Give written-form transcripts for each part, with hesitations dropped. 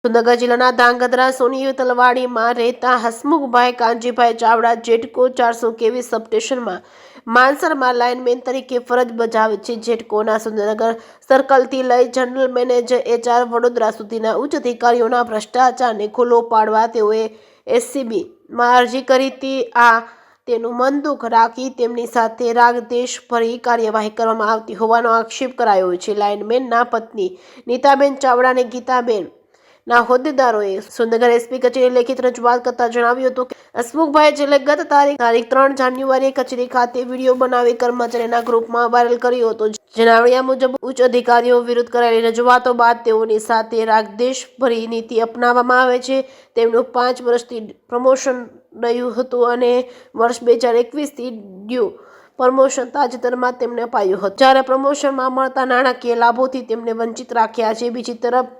સુરનગર જિલ્લાના ધાંગધ્રા સોની તલવાડીમાં રહેતા હસમુખભાઈ કાનજીભાઈ ચાવડા જેટકો 400 કેવી સબસ્ટેશનમાં માનસરમાં લાઇનમેન તરીકે ફરજ બજાવે છે. જેટકોના સુરનગર સર્કલથી લઈ જનરલ મેનેજર HR વડોદરા સુધીના ઉચ્ચ અધિકારીઓના ભ્રષ્ટાચારને ખુલ્લો પાડવા તેઓએ SCBમાં અરજી કરી હતી. તેનું મન દુઃખ રાખી તેમની સાથે રાગદ્વેષભરી કાર્યવાહી કરવામાં આવતી હોવાનો આક્ષેપ કરાયો છે. લાઇનમેનના પત્ની નીતાબેન ચાવડા અને ગીતાબેન ના હોદ્દેદારોએ સુરનગર SP કચેરી લેખિત રજૂઆત કરતા જણાવ્યું હતું કે હસમુખભાઈએ છેલ્લે ગત તારીખ 3 જાન્યુઆરીએ કચેરી ખાતે વિડીયો બનાવી કર્મચારીના ગ્રુપમાં વાયરલ કર્યો હતો. જણાવ્યા મુજબ ઉચ્ચ અધિકારીઓ વિરુદ્ધ કરાયેલી રજૂઆતો બાદ તેઓની સાથે રાગદ્વેષભરી નીતિ અપનાવવામાં આવે છે. તેમનું 5 વર્ષથી પ્રમોશન રહ્યું હતું અને વર્ષ 2021થી ડ્યુ પ્રમોશન તાજેતરમાં તેમને અપાયું હતું, જ્યારે પ્રમોશનમાં મળતા નાણાકીય લાભોથી તેમને વંચિત રાખ્યા છે. બીજી તરફ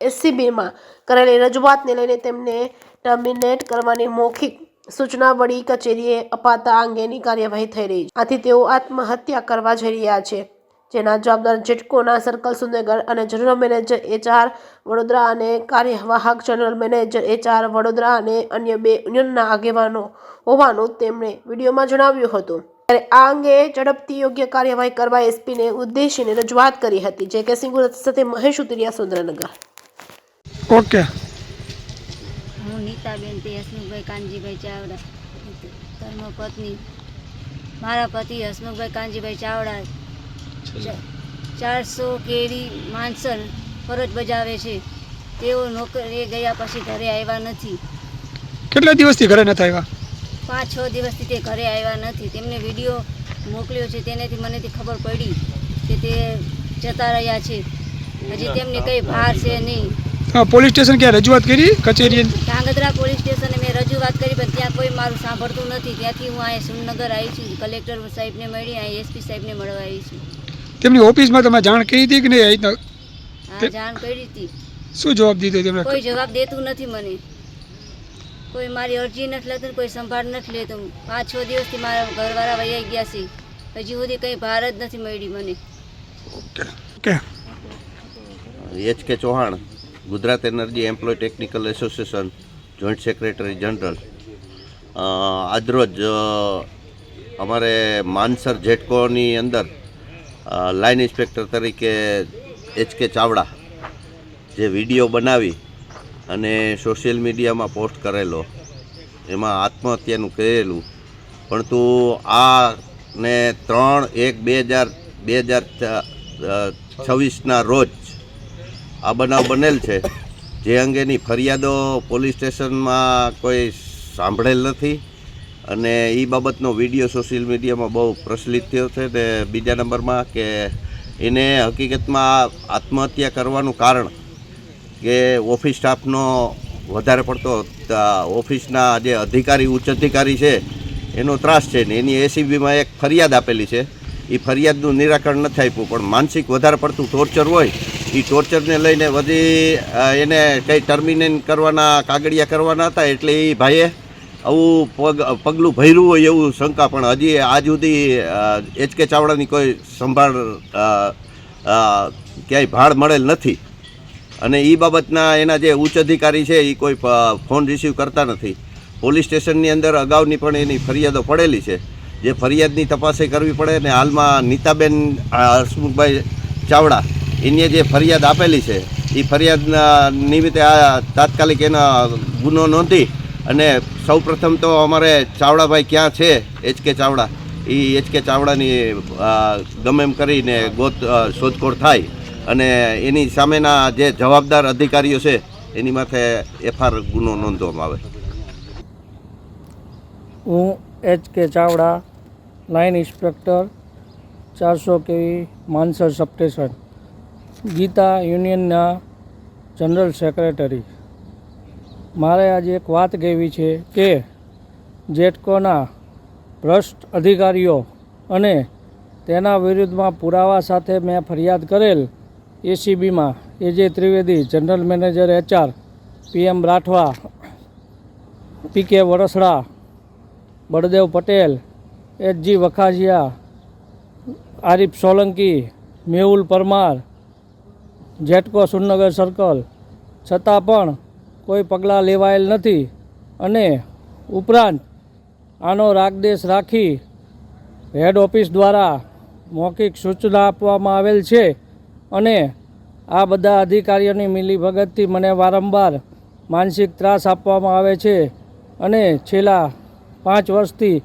SCBમાં કરેલી રજૂઆતને લઈને તેમને ટર્મિનેટ કરવાની મૌખિક સૂચના વડી કચેરીએ અપાતા અંગેની કાર્યવાહી થઈ રહી છે. આથી તેઓ આત્મહત્યા કરવા જઈ રહ્યા છે, જેના જવાબદાર જેટકોના સર્કલ સુરનગર અને જનરલ મેનેજર HR વડોદરા અને કાર્યવાહક જનરલ મેનેજર HR વડોદરા અને અન્ય 2 યુનિયનના આગેવાનો હોવાનું તેમણે વિડીયોમાં જણાવ્યું હતું. ત્યારે આ અંગે ઝડપથી યોગ્ય કાર્યવાહી કરવા SPને ઉદ્દેશીને રજૂઆત કરી હતી. જે સિંગુ સાથે મહેશ ઉતરિયા, સુરેન્દ્રનગર. ઓકે. હું નીતાબેન તે હસમુખભાઈ કાનજીભાઈ ચાવડા ધર્મપત્ની. મારા પતિ હસમુખભાઈ કાનજીભાઈ ચાવડા 400 કેરી માનસર ફરજ બજાવે છે. તેઓ નોકરીએ ગયા પછી ઘરે આવ્યા નથી. કેટલા દિવસથી ઘરે નથી આવ્યા? 5-6 દિવસથી તે ઘરે આવ્યા નથી. તેમને વિડીયો મોકલ્યો છે, તેનાથી મને ખબર પડી કે તે જતા રહ્યા છે. હજી તેમને કંઈ ભાર છે નહીં. પોલીસ સ્ટેશન ક્યાં રજૂઆત કરી? કચેરી ધાંગધ્રા પોલીસ સ્ટેશને મેં રજૂઆત કરી, પણ ત્યાં કોઈ મારું સાંભળતું નથી. ત્યાંથી હું અહીંયા સુરનગર આવી છું. કલેક્ટર સાહેબને મળી, અહીંયા SP સાહેબને મળવા આવી છું. તેમની ઓફિસમાં તમે જાણ કરી હતી કે નહીં? હા, જાણ કરી હતી. શું જવાબ દીધો તેમને? કોઈ જવાબ દેતું નથી મને. કોઈ મારી અરજી નથી લેતું, કોઈ સંભાળ નથી લેતું. 5-6 દિવસથી મારા ઘરવાળા વૈયા ગયા છે. હજી સુધી કંઈ ભાર જ નથી મળી મને. Okay. HK Chauhan, Gujarat energy employ technical association, joint secretary general. આજરોજ અમારે માનસર જેટકોની અંદર લાઇન ઇન્સ્પેક્ટર તરીકે HK ચાવડા જે વિડીયો બનાવી અને સોશિયલ મીડિયામાં પોસ્ટ કરેલો, એમાં આત્મહત્યાનું કહેલું, પરંતુ આ ને 3/1/2026ના રોજ આ બનાવ બનેલ છે. જે અંગેની ફરિયાદો પોલીસ સ્ટેશનમાં કોઈ સાંભળેલ નથી અને એ બાબતનો વિડીયો સોશિયલ મીડિયામાં બહુ પ્રચલિત થયો છે. ને બીજા નંબરમાં કે એને હકીકતમાં આત્મહત્યા કરવાનું કારણ કે ઓફિસ સ્ટાફનો વધારે પડતો ઓફિસના જે અધિકારી ઉચ્ચ અધિકારી છે એનો ત્રાસ છે ને એની SCBમાં એક ફરિયાદ આપેલી છે. એ ફરિયાદનું નિરાકરણ નથી આપ્યું, પણ માનસિક વધારે પડતું ટોર્ચર હોય એ ટોર્ચરને લઈને વધી એને કંઈ ટર્મિનેટ કરવાના કાગળિયા કરવાના હતા, એટલે એ ભાઈએ આવું પગલું ભર્યું હોય એવું શંકા. પણ હજી આજ સુધી HK ચાવડાની કોઈ સંભાળ ક્યાંય ભાળ મળેલ નથી અને એ બાબતના એના જે ઉચ્ચ અધિકારી છે એ કોઈ ફોન રિસીવ કરતા નથી. પોલીસ સ્ટેશનની અંદર અગાઉની પણ એની ફરિયાદો પડેલી છે, જે ફરિયાદની તપાસે કરવી પડે. ને હાલમાં નીતાબેન હસમુખભાઈ ચાવડા એને જે ફરિયાદ આપેલી છે એ ફરિયાદના નિમિત્તે આ તાત્કાલિક એના ગુનો નોંધી અને સૌપ્રથમ તો અમારે ચાવડાભાઈ ક્યાં છે HK ચાવડા, એ HK ચાવડાની ગમે એમ કરીને શોધખોળ થાય અને એની સામેના જે જવાબદાર અધિકારીઓ છે એની માથે FR ગુનો નોંધવામાં આવે. હું HK ચાવડા, લાઇન ઇન્સ્પેક્ટર, 400 કેવી માનસર સબસ્ટેશન, ગીતા યુનિયનના જનરલ સેક્રેટરી. મારે આજે એક વાત કહેવી છે કે જેટકોના ભ્રષ્ટ અધિકારીઓ અને તેના વિરુદ્ધમાં પુરાવા સાથે મેં ફરિયાદ કરેલ SCBમાં AJ Trivedi, general manager HR, PM Rathwa, PK Varasada, Baldev Patel, HG Vakhasiya, Arif Solanki, Mehul Parmar, GETCO Surnagar circle, છતાં પણ કોઈ પગલાં લેવાયેલ નથી અને ઉપરાંત આનો રાગદેશ રાખી હેડ ઓફિસ દ્વારા મૌખિક સૂચના આપવામાં આવેલ છે અને આ બધા અધિકારીઓની મિલીભગતથી મને વારંવાર માનસિક ત્રાસ આપવામાં આવે છે અને છેલ્લા 5 વર્ષથી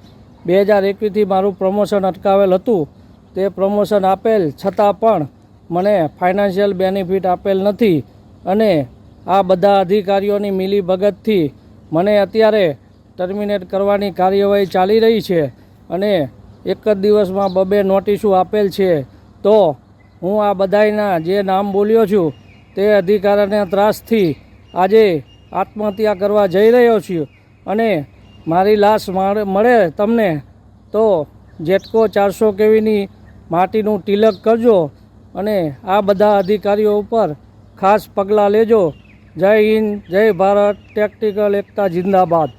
2021થી મારું પ્રમોશન અટકાવેલ હતું. તે પ્રમોશન આપેલ છતાં પણ મને ફાઇનાન્શિયલ બેનિફિટ આપેલ નથી અને આ બધા અધિકારીઓની મિલીભગતથી મને અત્યારે ટર્મિનેટ કરવાની કાર્યવાહી ચાલી રહી છે અને એક જ દિવસમાં 2 નોટિસો આપેલ છે. તો હું આ બધાયના જે નામ બોલ્યો છું તે અધિકારીના ત્રાસથી આજે આત્મહત્યા કરવા જઈ રહ્યો છું અને મારી લાશ મળે તમને તો જેટકો 400 કેવીની માટીનું તિલક કરજો અને આ બધા અધિકારીઓ ઉપર ખાસ પગલાં લેજો. જય હિન્દ, જય ભારત, ટેક્ટિકલ એકતા જિંદાબાદ.